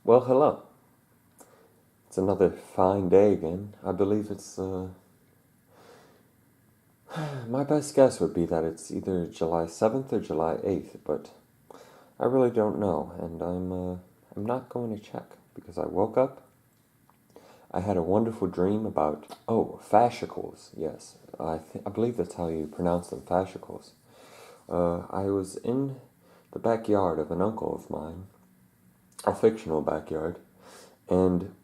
Well, hello. It's another fine day again. I believe it's, my best guess would be that it's either July 7th or July 8th, but I really don't know, and I'm not going to check, because I woke up, I had a wonderful dream about, fascicles, yes. I believe that's how you pronounce them, fascicles. I was in the backyard of an uncle of mine, a fictional backyard, and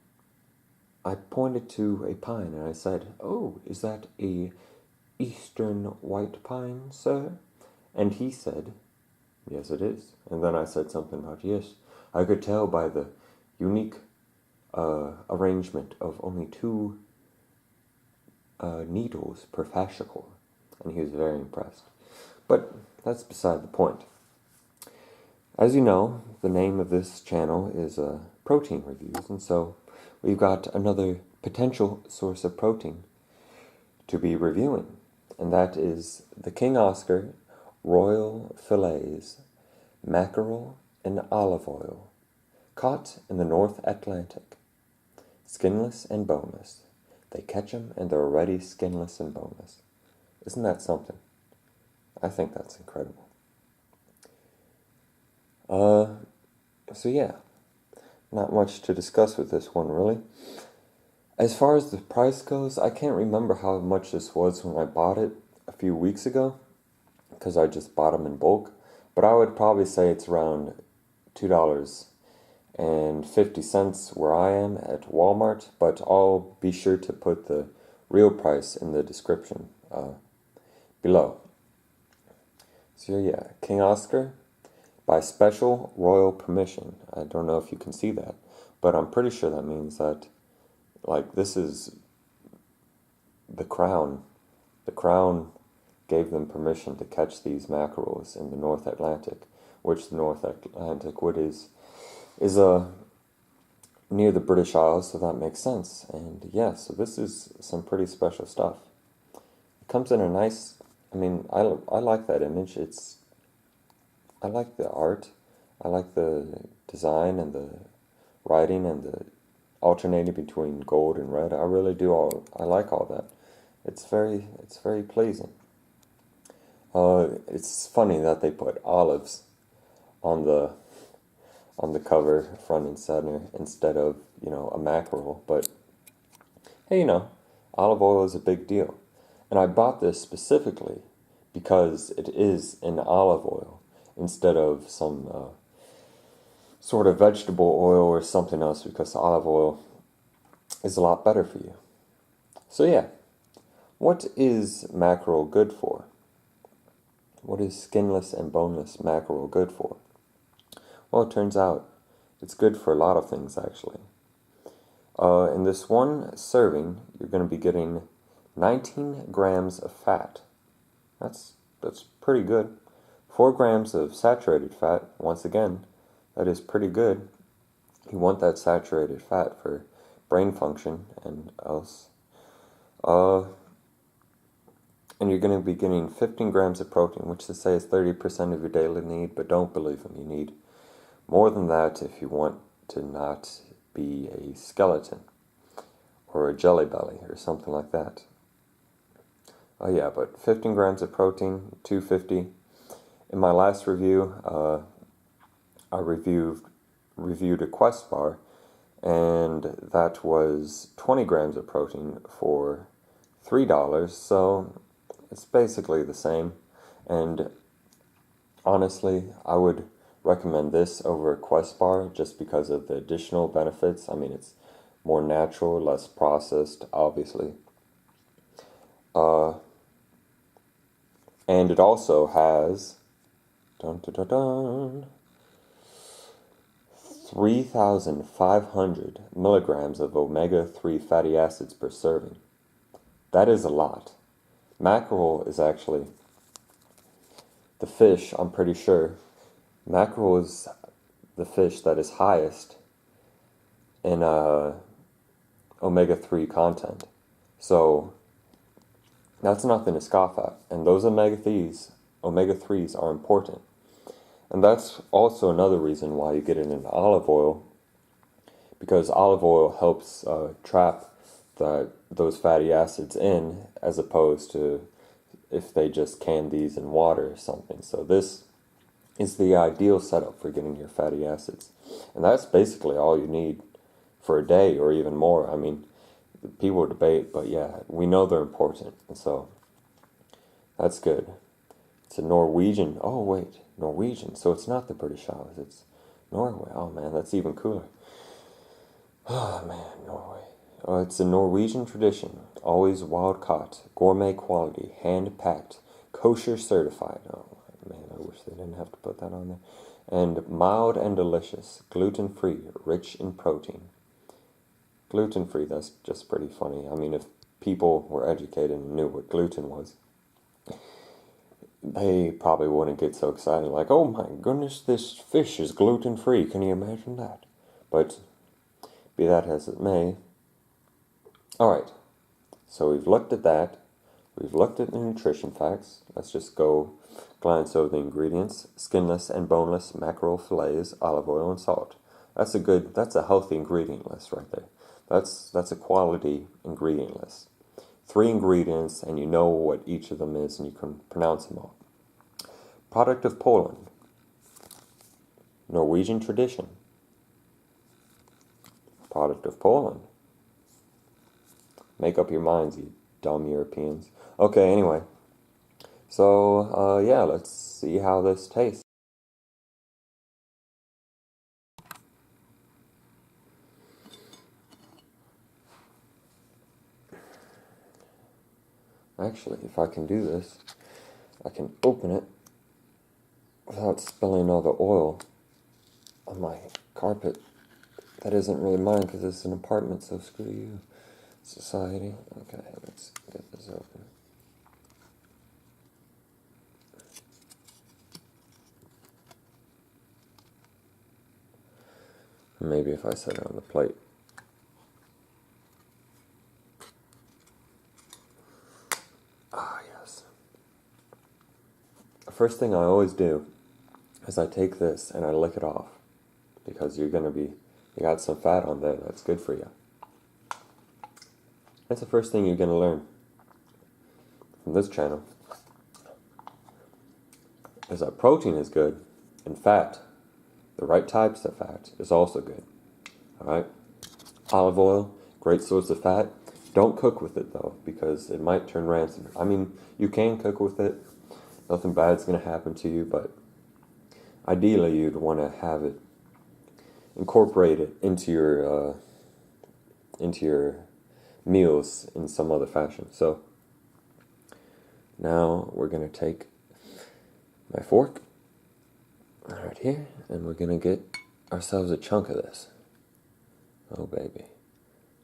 I pointed to a pine and I said, "Oh, is that a Eastern white pine, sir?" And he said, "Yes, it is." And then I said something about, "Yes, I could tell by the unique arrangement of only two needles per fascicle." And he was very impressed. But that's beside the point. As you know, the name of this channel is Protein Reviews, and so we've got another potential source of protein to be reviewing, and that is the King Oscar Royal Fillets, Mackerel and Olive Oil, caught in the North Atlantic, skinless and boneless. They catch 'em and they're already skinless and boneless. Isn't that something? I think that's incredible. So yeah, not much to discuss with this one, really. As far as the price goes, I can't remember how much this was when I bought it a few weeks ago, because I just bought them in bulk, but I would probably say it's around $2.50 where I am at Walmart, but I'll be sure to put the real price in the description below. So yeah, King Oscar, by special royal permission. I don't know if you can see that, but I'm pretty sure that means that, like, this is the crown. The crown gave them permission to catch these mackerels in the North Atlantic, which the North Atlantic is near the British Isles, so that makes sense. And yeah, so this is some pretty special stuff. It comes in a nice, I like that image. I like the art, I like the design and the writing and the alternating between gold and red. I really do I like all that. It's very pleasing. It's funny that they put olives on the cover, front and center, instead of, a mackerel, but hey, olive oil is a big deal. And I bought this specifically because it is an olive oil, instead of some sort of vegetable oil or something else, because olive oil is a lot better for you. So yeah, what is mackerel good for? What is skinless and boneless mackerel good for? Well, it turns out it's good for a lot of things, actually. In this one serving, you're going to be getting 19 grams of fat. That's pretty good. 4 grams of saturated fat. Once again, that is pretty good. You want that saturated fat for brain function and else. And you're going to be getting 15 grams of protein, which they say is 30% of your daily need, but don't believe them. You need more than that if you want to not be a skeleton or a jelly belly or something like that. Oh yeah, but 15 grams of protein, 250. In my last review, I reviewed a Quest bar, and that was 20 grams of protein for $3, so it's basically the same. And honestly, I would recommend this over a Quest bar just because of the additional benefits. It's more natural, less processed, obviously. And it also has 3,500 milligrams of omega-3 fatty acids per serving. That is a lot. Mackerel is actually the fish, I'm pretty sure. Mackerel is the fish that is highest in omega-3 content. So that's nothing to scoff at. And those omega-3s are important. And that's also another reason why you get it in olive oil, because olive oil helps trap those fatty acids in, as opposed to if they just can these in water or something. So this is the ideal setup for getting your fatty acids. And that's basically all you need for a day or even more. I mean, people debate, but yeah, we know they're important. And so that's good. It's a Norwegian. Oh, wait, Norwegian. So it's not the British Isles, it's Norway. Oh, man, that's even cooler. Oh, man, Norway. It's a Norwegian tradition. Always wild caught, gourmet quality, hand packed, kosher certified. Oh, man, I wish they didn't have to put that on there. And mild and delicious, gluten-free, rich in protein. Gluten-free, that's just pretty funny. I mean, if people were educated and knew what gluten was, they probably wouldn't get so excited, like, oh my goodness, this fish is gluten-free. Can you imagine that? But be that as it may. Alright, so we've looked at that. We've looked at the nutrition facts. Let's just go glance over the ingredients. Skinless and boneless mackerel fillets, olive oil, and salt. That's a healthy ingredient list right there. That's a quality ingredient list. 3 ingredients, and you know what each of them is, and you can pronounce them all. Product of Poland. Norwegian tradition. Product of Poland. Make up your minds, you dumb Europeans. Okay, anyway. So, yeah, let's see how this tastes. Actually, if I can do this, I can open it without spilling all the oil on my carpet. That isn't really mine because it's an apartment, so screw you, society. Okay, let's get this open. Maybe if I set it on the plate. Ah, yes. The first thing I always do is I take this and I lick it off, because you got some fat on there that's good for you. That's the first thing you're going to learn from this channel, is that protein is good, and fat, the right types of fat, is also good. Alright? Olive oil, great source of fat. Don't cook with it, though, because it might turn rancid. I mean, you can cook with it. Nothing bad's going to happen to you, but ideally you'd want to have it incorporated into your meals in some other fashion. So now we're going to take my fork right here, and we're going to get ourselves a chunk of this. Oh, baby.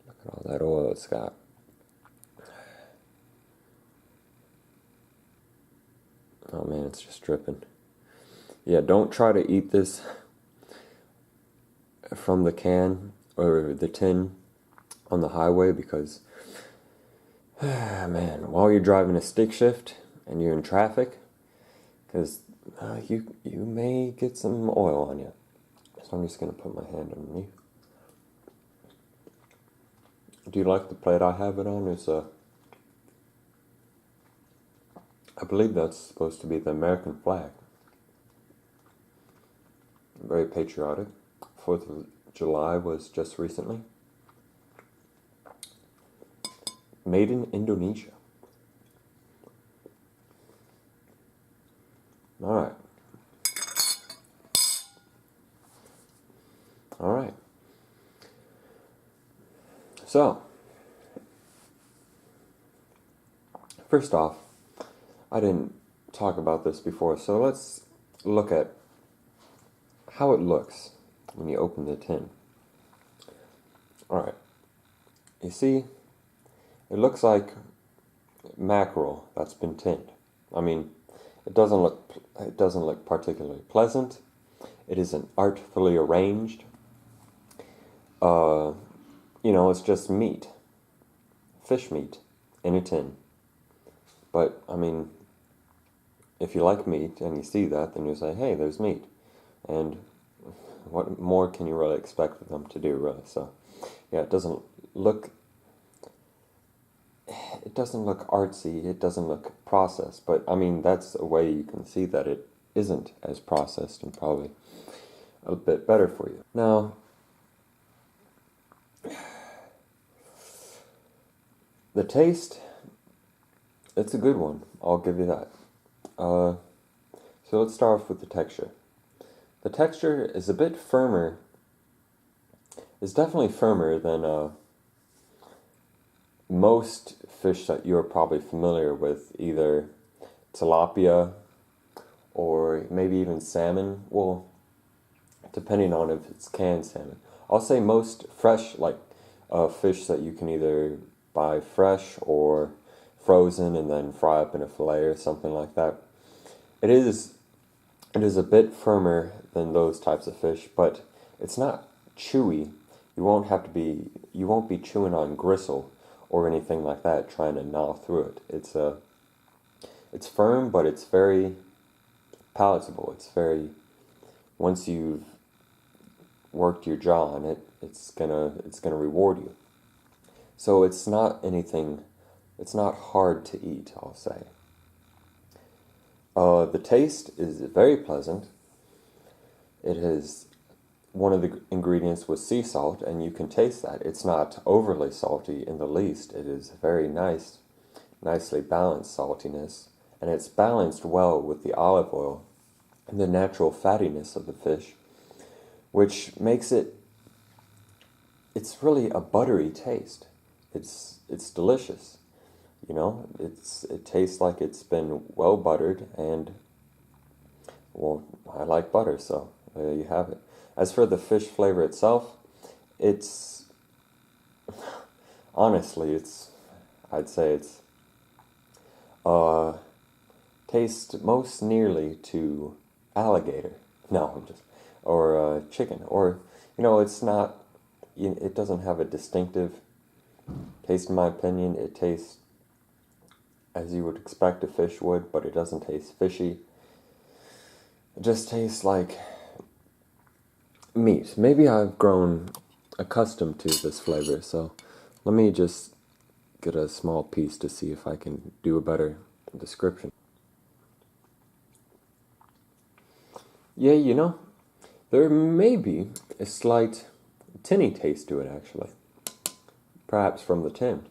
Look at all that oil it's got. Oh, man, it's just dripping. Yeah, don't try to eat this from the can or the tin on the highway, because, man, while you're driving a stick shift and you're in traffic, because you may get some oil on you. So I'm just going to put my hand underneath. Do you like the plate I have it on? It's I believe that's supposed to be the American flag. Very patriotic. 4th of July was just recently. Made in Indonesia. Alright. Alright. So, first off, I didn't talk about this before, so let's look at how it looks when you open the tin. Alright. You see, it looks like mackerel that's been tinned. I mean, it doesn't look particularly pleasant. It isn't artfully arranged. It's just meat. Fish meat in a tin. But, I mean, if you like meat and you see that, then you say, hey, there's meat. And what more can you really expect them to do, really? So, yeah, it doesn't look artsy, it doesn't look processed, but I mean, that's a way you can see that it isn't as processed and probably a bit better for you. Now, the taste, it's a good one, I'll give you that. So let's start off with the texture. The texture is a bit firmer, it's definitely firmer than most fish that you're probably familiar with, either tilapia or maybe even salmon. Well, depending on if it's canned salmon. I'll say most fresh, like fish that you can either buy fresh or frozen and then fry up in a fillet or something like that. It is a bit firmer than those types of fish, but it's not chewy. You won't be chewing on gristle or anything like that trying to gnaw through it. It's firm, but it's very palatable. Once you've worked your jaw on it, it's gonna reward you. So it's not hard to eat, I'll say. The taste is very pleasant. One of the ingredients was sea salt, and you can taste that. It's not overly salty in the least. It is very nicely balanced saltiness, and it's balanced well with the olive oil and the natural fattiness of the fish, which makes it's really a buttery taste. It's delicious. It tastes like it's been well buttered, and well, I like butter, so there you have it. As for the fish flavor itself, honestly, I'd say it's tastes most nearly to alligator. No, or chicken, or it's not. It doesn't have a distinctive taste, in my opinion. It tastes as you would expect a fish would, but it doesn't taste fishy. It just tastes like meat. Maybe I've grown accustomed to this flavor, so let me just get a small piece to see if I can do a better description. Yeah, there may be a slight tinny taste to it, actually. Perhaps from the tin.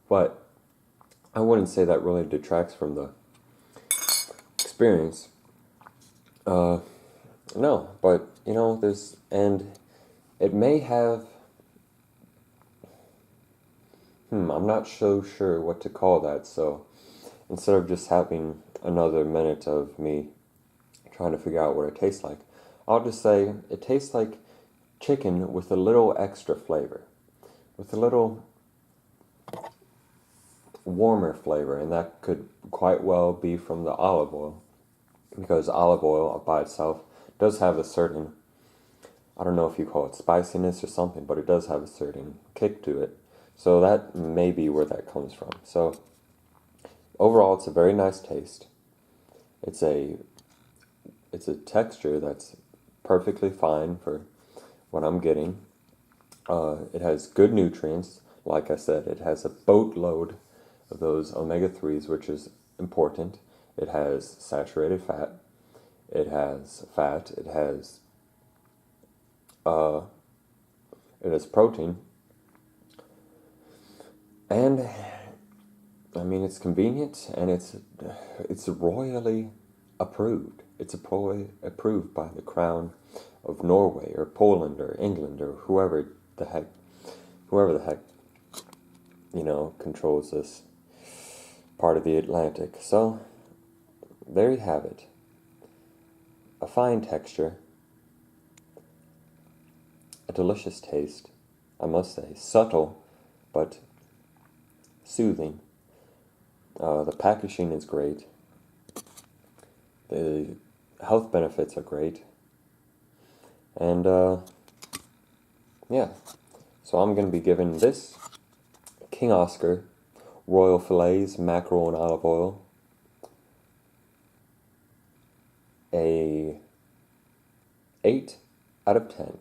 But I wouldn't say that really detracts from the experience. No, but and it may have, I'm not so sure what to call that, so instead of just having another minute of me trying to figure out what it tastes like, I'll just say it tastes like chicken with a little extra flavor, with a little warmer flavor, and that could quite well be from the olive oil, because olive oil by itself does have a certain, I don't know if you call it spiciness or something, but it does have a certain kick to it. So that may be where that comes from. So overall, it's a very nice taste. It's a texture that's perfectly fine for what I'm getting. It has good nutrients. Like I said, it has a boatload of those omega-3s, which is important. It has saturated fat. It has fat. It has protein. And I mean, it's convenient, and it's royally approved. It's approved by the Crown of Norway or Poland or England or whoever the heck controls this part of the Atlantic. So there you have it. A fine texture, a delicious taste, I must say, subtle but soothing. The packaging is great. The health benefits are great. And yeah, so I'm going to be giving this King Oscar Royal Fillets, Mackerel and Olive Oil a 8 out of 10.